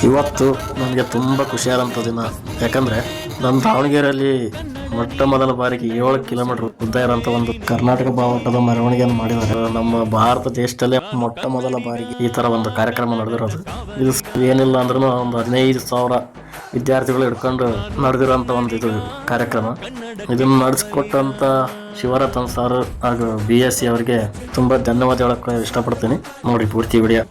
ಇವತ್ತು ನನಗೆ ತುಂಬ ಖುಷಿಯಾದಂಥ ದಿನ. ಯಾಕಂದರೆ ನಮ್ಮ ದಾವಣಗೆರೆಯಲ್ಲಿ ಮೊಟ್ಟ ಮೊದಲ ಬಾರಿಗೆ 7 ಕಿಲೋಮೀಟರ್ ಉದ್ದ ಇರೋಂಥ ಒಂದು ಕರ್ನಾಟಕ ಬಾವುಟದ ಮೆರವಣಿಗೆಯನ್ನು ಮಾಡಿದ್ದಾರೆ. ನಮ್ಮ ಭಾರತ ದೇಶದಲ್ಲೇ ಮೊಟ್ಟ ಮೊದಲ ಬಾರಿಗೆ ಈ ಥರ ಒಂದು ಕಾರ್ಯಕ್ರಮ ನಡೆದಿರೋದು. ಇದು ಏನಿಲ್ಲ ಅಂದ್ರೂ ಒಂದು 15,000 ವಿದ್ಯಾರ್ಥಿಗಳು ಹಿಡ್ಕೊಂಡು ನಡೆದಿರೋಂಥ ಒಂದು ಇದು ಕಾರ್ಯಕ್ರಮ. ಇದನ್ನು ನಡೆಸ್ಕೊಟ್ಟಂಥ ಶಿವರತನ್ ಸರ್ ಹಾಗೂ BSc ಅವರಿಗೆ ತುಂಬ ಧನ್ಯವಾದ ಹೇಳೋಕ್ಕೆ ಇಷ್ಟಪಡ್ತೀನಿ. ನೋಡಿ ಪೂರ್ತಿ ವಿಡಿಯೋ.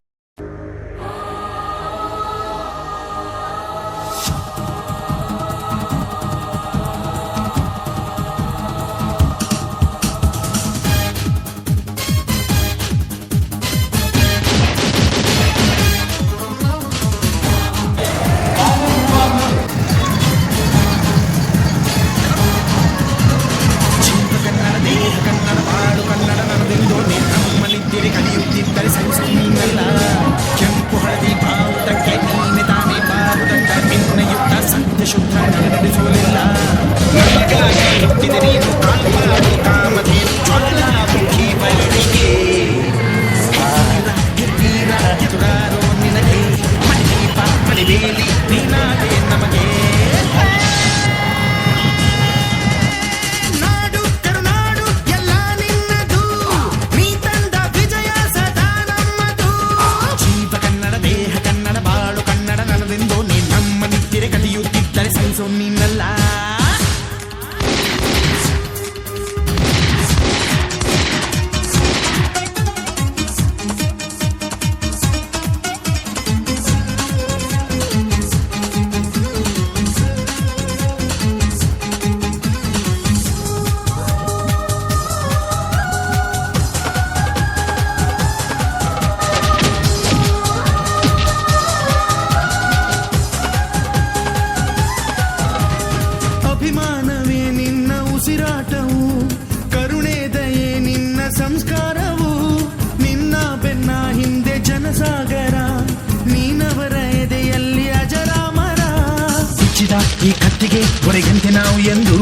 ಕೆಂಪು ಹಳದಿ ಬಾವುಟಕ್ಕೆ ನೀನೆ ತಾನೇ ಬಾವುಟಕ್ಕ ನಿನ್ನ ಯುದ್ಧ ಸತ್ಯ ಶುದ್ಧ ನಡೆಸೋಲಿಲ್ಲ. ನಮಗಾಗಿ ಹುಟ್ಟಿದ ನೀನು ಕಾಲ್ಪಾಡು ಕಾಮಧೇನು ಜ್ವಾಲಾಮುಖಿ ಬಯಲಿಗೆ ಗಿರ್ವೀರ ಎದುರಾರೋ ನಿನಗೆ ಮಣಿದೀಪ ಮಣಿಬೇಲಿ ನೀನಾದೆ ನಮಗೆ. ಕಲಿಯುತ್ತಿದ್ದರೆ ಸಹಿಸೋ ನೀನಲ್ಲ. ಅಭಿಮಾನವೇ ನಿನ್ನ ಉಸಿರಾಟವು, ಕರುಣೆ ದಯೆ ನಿನ್ನ ಸಂಸ್ಕಾರವು, ನಿನ್ನ ಬೆನ್ನ ಹಿಂದೆ ಜನಸಾಗರ, ನೀನವರ ಎದೆಯಲ್ಲಿ ಅಜರಾಮರ. ಬಿಚ್ಚಿದ ಈ ಕತ್ತಿಗೆ ಹೊರೆಗಂತೆ ನಾವು ಎಂದು,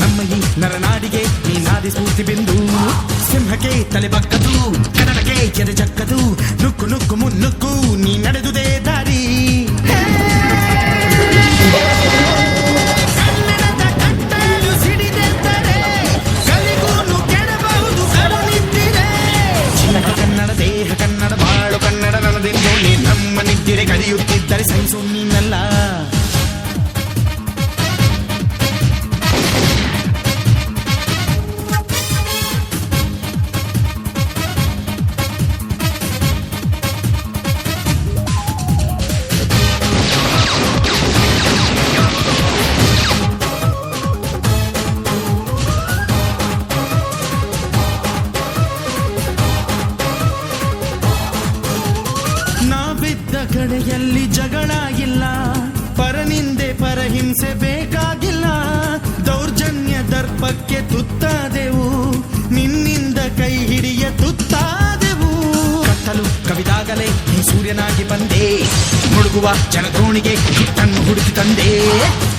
ನಮ್ಮ ಈ ನರನಾಡಿಗೆ ನೀನಾದಿ ಸ್ಫೂರ್ತಿ ಬಿಂದು. ಸಿಂಹಕ್ಕೆ ತಲೆ ಬಕ್ಕದು, ಕನ್ನಡಕ್ಕೆ ಎದೆ ಚಕ್ಕದು, ನುಕ್ಕು ನುಕ್ಕು ಮುನ್ನುಕ್ಕು ನೀ ನಡೆದುದೇ ದಾರಿ. ಕನ್ನಡ ದೇಹ ಕನ್ನಡ ಬಾಳು ಕನ್ನಡ ನನದೆಂದು ನೀ ನಮ್ಮ ನಿದ್ದಿರೆ ಕಲಿಯುತ್ತಿದ್ದರೆ ಸಹಿಸು ನೀನಲ್ಲ. ಕಡೆಯಲ್ಲಿ ಜಗಳ ಇಲ್ಲ, ಪರನಿಂದೆ ಪರಹಿಂಸೆ ಬೇಕಾಗಿಲ್ಲ. ದೌರ್ಜನ್ಯ ದರ್ಪಕ್ಕೆ ತುತ್ತಾದೆವು, ನಿನ್ನಿಂದ ಕೈ ಹಿಡಿಯ ತುತ್ತಾದೆವು. ಕತ್ತಲು ಕವಿದಾಗಲೇ ನೀ ಸೂರ್ಯನಾಗಿ ಬಂದೆ, ಮುಳುಗುವ ಜನದ್ರೋಣಿಗೆ ಹಿಟ್ಟನ್ನು ಹುಡುಕಿ ತಂದೆ.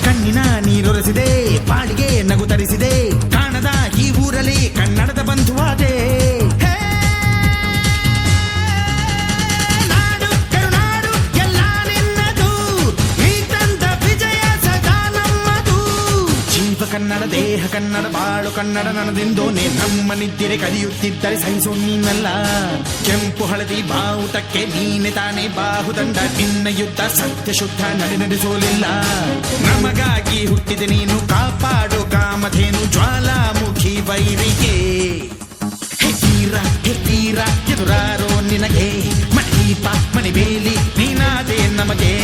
ಕಣ್ಣಿನ ನೀರೊರೆಸಿದೆ, ಬಾಳಿಗೆ ನಗು ತರಿಸಿದೆ, ಕಾಣದ ಈ ಊರಲ್ಲಿ ಕನ್ನಡದ ಬಂಧುವಾದೆ. ಕನ್ನಡ ದೇಹ ಕನ್ನಡ ಬಾಳು ಕನ್ನಡ ನನದೆಂದು ನೀ ನಮ್ಮ ನಿದ್ದಿರೆ ಕಲಿಯುತ್ತಿದ್ದರೆ ಸಹಿಸೋ ನೀನಲ್ಲ. ಕೆಂಪು ಹಳದಿ ಬಾವುಟಕ್ಕೆ ನೀನೆ ತಾನೇ ಬಾಹುದಂಡ, ನಿನ್ನ ಯುದ್ಧ ಸತ್ಯ ಶುದ್ಧ ನಡೆಸೋಲಿಲ್ಲ. ನಮಗಾಗಿ ಹುಟ್ಟಿದ ನೀನು ಕಾಪಾಡು ಕಾಮಧೇನು ಜ್ವಾಲಾಮುಖಿ ವೈರಿಗೆ. ಹೆತೀರ ಹೆತೀರ ಎದುರಾರೋ ನಿನಗೆ ಮಣಿದೀಪ ಮಣಿಬೇಲಿ ನೀನಾದೆ ನಮಗೆ.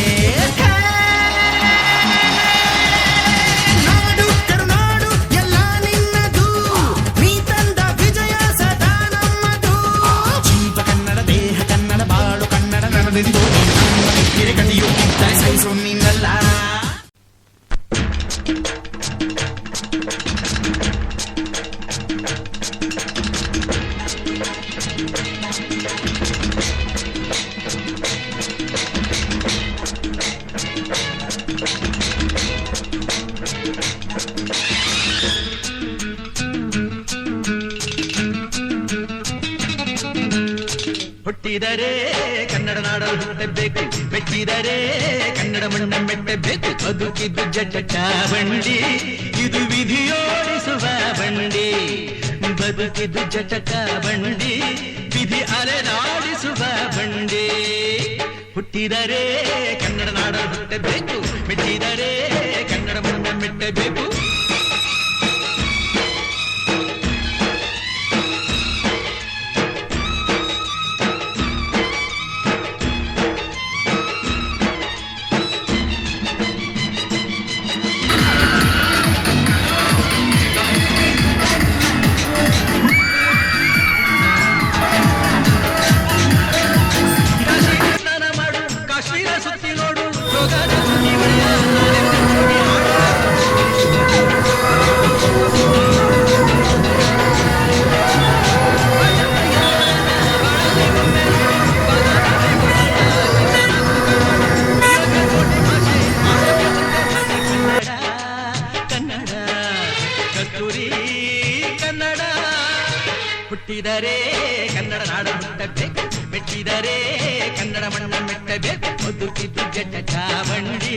ಕಲಿಯುತ್ತಿದ್ದರೆ ಸಹಿಸೋ ನೀನಲ್ಲ. ಹುಟ್ಟಿದರೆ ಕನ್ನಡ ನಾಡಲು ಹುಟ್ಟಬೇಕು, ಮೆಟ್ಟಿದರೆ ಕನ್ನಡ ಮಣ್ಣ ಮೆಟ್ಟಬೇಕು. ಬದುಕಿದ್ದು ಜಟ ಬಂಡಿ, ಇದು ವಿಧಿಯೋಡಿಸುವ ಬಂಡಿ. ಬದುಕಿದ್ದು ಜಟಕ ಬಂಡಿ, ವಿಧಿ ಅಲೆದಾಡಿಸುವ ಬಂಡಿ. ಹುಟ್ಟಿದರೆ ಕನ್ನಡ ನಾಡಲು ಹುಟ್ಟಬೇಕು, ಮೆಟ್ಟಿದರೆ ಕನ್ನಡ ಮಣ್ಣ ಮೆಟ್ಟಬೇಕು. ಹುಟ್ಟಿದರೆ ಕನ್ನಡ ನಾಡ ಹುಟ್ಟಬೇಕು, ಮೆಟ್ಟಿದರೆ ಕನ್ನಡ ಮಣ್ಣ ಮೆಟ್ಟಬೇಕು. ಬದುಕಿದ್ದು ಜಟ ಬಂಡಿ,